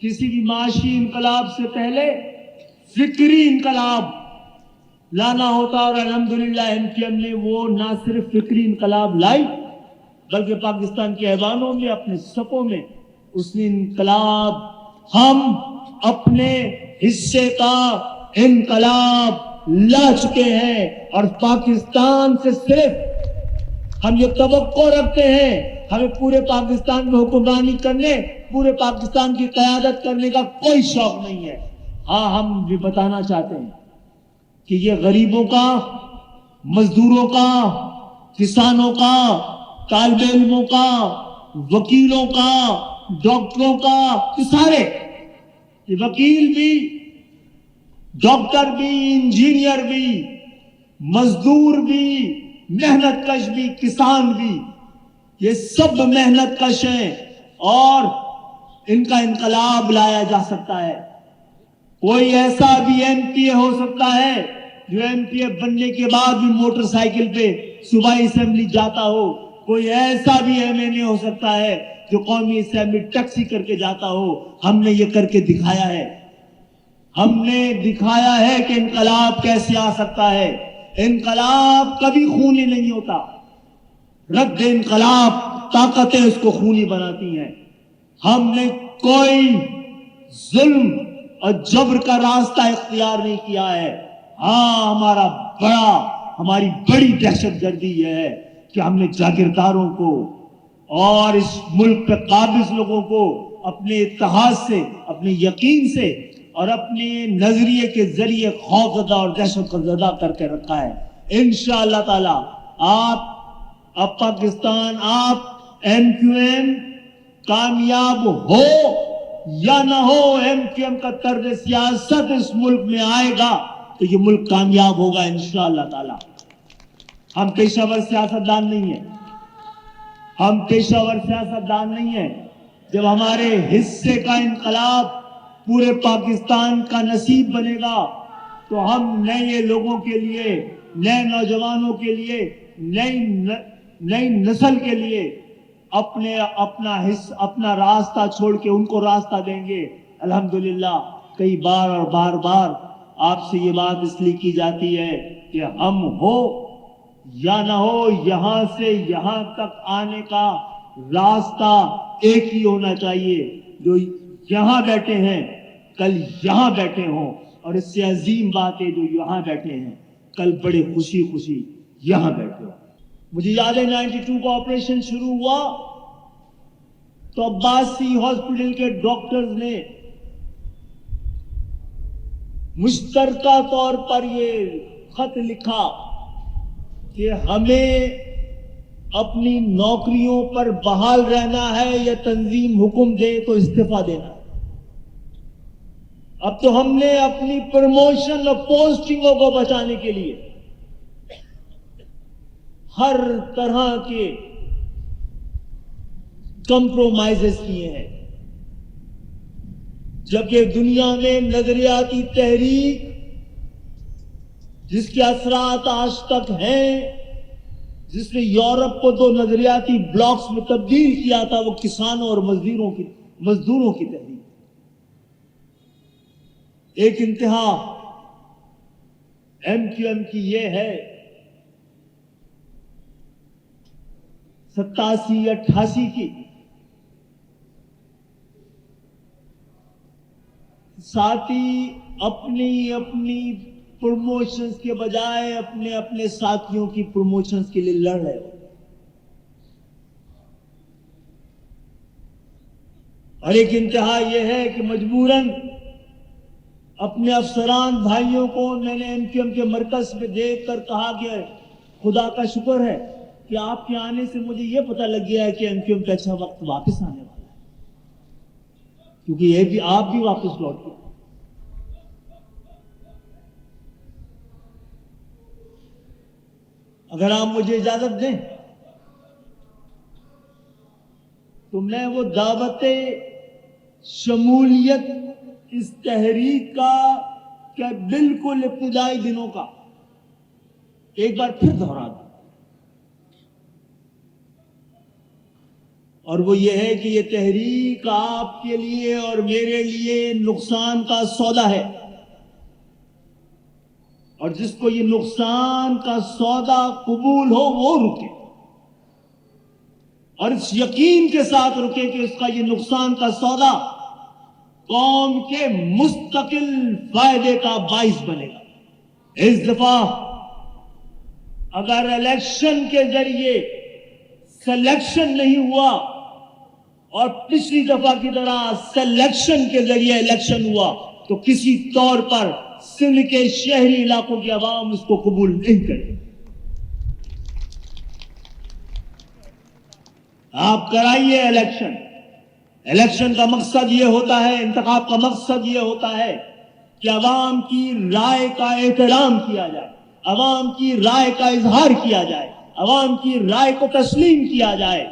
کسی بھی معاشی انقلاب سے پہلے فکری انقلاب لانا ہوتا، اور الحمدللہ MQM نے وہ نہ صرف فکری انقلاب لائی بلکہ پاکستان کے ایوانوں میں، اپنے صفوں میں اس نے انقلاب، ہم اپنے حصے کا انقلاب لا چکے ہیں، اور پاکستان سے صرف ہم یہ توقع رکھتے ہیں، ہمیں پورے پاکستان میں حکمرانی کرنے، پورے پاکستان کی قیادت کرنے کا کوئی شوق نہیں ہے۔ ہاں، ہم بھی بتانا چاہتے ہیں کہ یہ غریبوں کا، مزدوروں کا، کسانوں کا، طالب علموں کا، وکیلوں کا، ڈاکٹروں کا، سارے، یہ وکیل بھی، ڈاکٹر بھی، انجینئر بھی، مزدور بھی، محنت کش بھی، کسان بھی، یہ سب محنت کش ہیں اور ان کا انقلاب لایا جا سکتا ہے۔ کوئی ایسا بھی MPA ہو سکتا ہے جو MPA بننے کے بعد بھی موٹر سائیکل پہ صوبائی اسمبلی جاتا ہو، کوئی ایسا بھی MNA ہو سکتا ہے جو قومی اسمبلی ٹیکسی کر کے جاتا ہو۔ ہم نے یہ کر کے دکھایا ہے، ہم نے دکھایا ہے کہ انقلاب کیسے آ سکتا ہے۔ انقلاب کبھی خونی نہیں ہوتا، رد انقلاب طاقتیں اس کو خونی بناتی ہیں۔ ہم نے کوئی ظلم اور جبر کا راستہ اختیار نہیں کیا ہے۔ ہاں، ہماری بڑی دہشت گردی یہ ہے کہ ہم نے جاگیرداروں کو اور اس ملک پہ قابض لوگوں کو اپنے اتحاد سے، اپنے یقین سے اور اپنے نظریے کے ذریعے خوف زدہ اور دہشت زدہ کر کے رکھا ہے۔ انشاءاللہ تعالی اب پاکستان، آپ MQM کامیاب ہو یا نہ ہو، MQM کا طرز سیاست اس ملک میں آئے گا تو یہ ملک کامیاب ہوگا انشاءاللہ تعالی۔ ہم پیشہ ور سیاستدان نہیں ہیں، ہم پیشہ ور سیاستدان نہیں ہیں۔ جب ہمارے حصے کا انقلاب پورے پاکستان کا نصیب بنے گا تو ہم نئے لوگوں کے لیے، نئے نوجوانوں کے لیے، نئی نسل کے لیے اپنا راستہ چھوڑ کے ان کو راستہ دیں گے۔ الحمدللہ کئی بار اور بار بار آپ سے یہ بات اس لیے کی جاتی ہے کہ ہم ہو یا نہ ہو، یہاں سے یہاں تک آنے کا راستہ ایک ہی ہونا چاہیے۔ جو یہاں بیٹھے ہیں کل یہاں بیٹھے ہوں، اور اس سے عظیم بات ہے جو یہاں بیٹھے ہیں کل بڑے خوشی خوشی یہاں بیٹھے ہوں۔ مجھے یاد ہے 92 کا آپریشن شروع ہوا تو عباسی ہاسپٹل کے ڈاکٹرز نے مشترکہ طور پر یہ خط لکھا کہ ہمیں اپنی نوکریوں پر بحال رہنا ہے یا تنظیم حکم دے تو استعفیٰ دینا ہے۔ اب تو ہم نے اپنی پروموشن اور پوسٹنگوں کو بچانے کے لیے ہر طرح کے کمپرومائزز کیے ہیں، جبکہ دنیا میں نظریاتی تحریک جس کے اثرات آج تک ہیں، جس نے یورپ کو 2 نظریاتی بلاکس میں تبدیل کیا تھا، وہ کسانوں اور مزدوروں کی تحریک۔ ایک انتہا MQM کی یہ ہے 87-88 کی، ساتھی اپنی پروموشنز کے بجائے اپنے ساتھیوں کی پروموشنز کے لیے لڑ رہے ہو، اور ایک انتہا یہ ہے کہ مجبوراً اپنے افسران بھائیوں کو میں نے MQM کے مرکز میں دیکھ کر کہا کہ خدا کا شکر ہے کہ آپ کے آنے سے مجھے یہ پتہ لگ گیا ہے کہ MQM کا اچھا وقت واپس آنے والا ہے، کیونکہ یہ بھی آپ بھی واپس لوٹ کے۔ اگر آپ مجھے اجازت دیں تو میں وہ دعوت شمولیت اس تحریک کا بالکل ابتدائی دنوں کا ایک بار پھر دہرا دوں۔ اور وہ یہ ہے کہ یہ تحریک آپ کے لیے اور میرے لیے نقصان کا سودا ہے، اور جس کو یہ نقصان کا سودا قبول ہو وہ رکے، اور اس یقین کے ساتھ رکے کہ اس کا یہ نقصان کا سودا قوم کے مستقل فائدے کا باعث بنے گا۔ اس دفعہ اگر الیکشن کے ذریعے سلیکشن نہیں ہوا اور پچھلی دفعہ کی طرح سلیکشن کے ذریعے الیکشن ہوا تو کسی طور پر سندھ کے شہری علاقوں کی عوام اس کو قبول نہیں کرے۔ آپ کرائیے الیکشن۔ الیکشن کا مقصد یہ ہوتا ہے، انتخاب کا مقصد یہ ہوتا ہے کہ عوام کی رائے کا احترام کیا جائے، عوام کی رائے کا اظہار کیا جائے، عوام کی رائے کو تسلیم کیا جائے،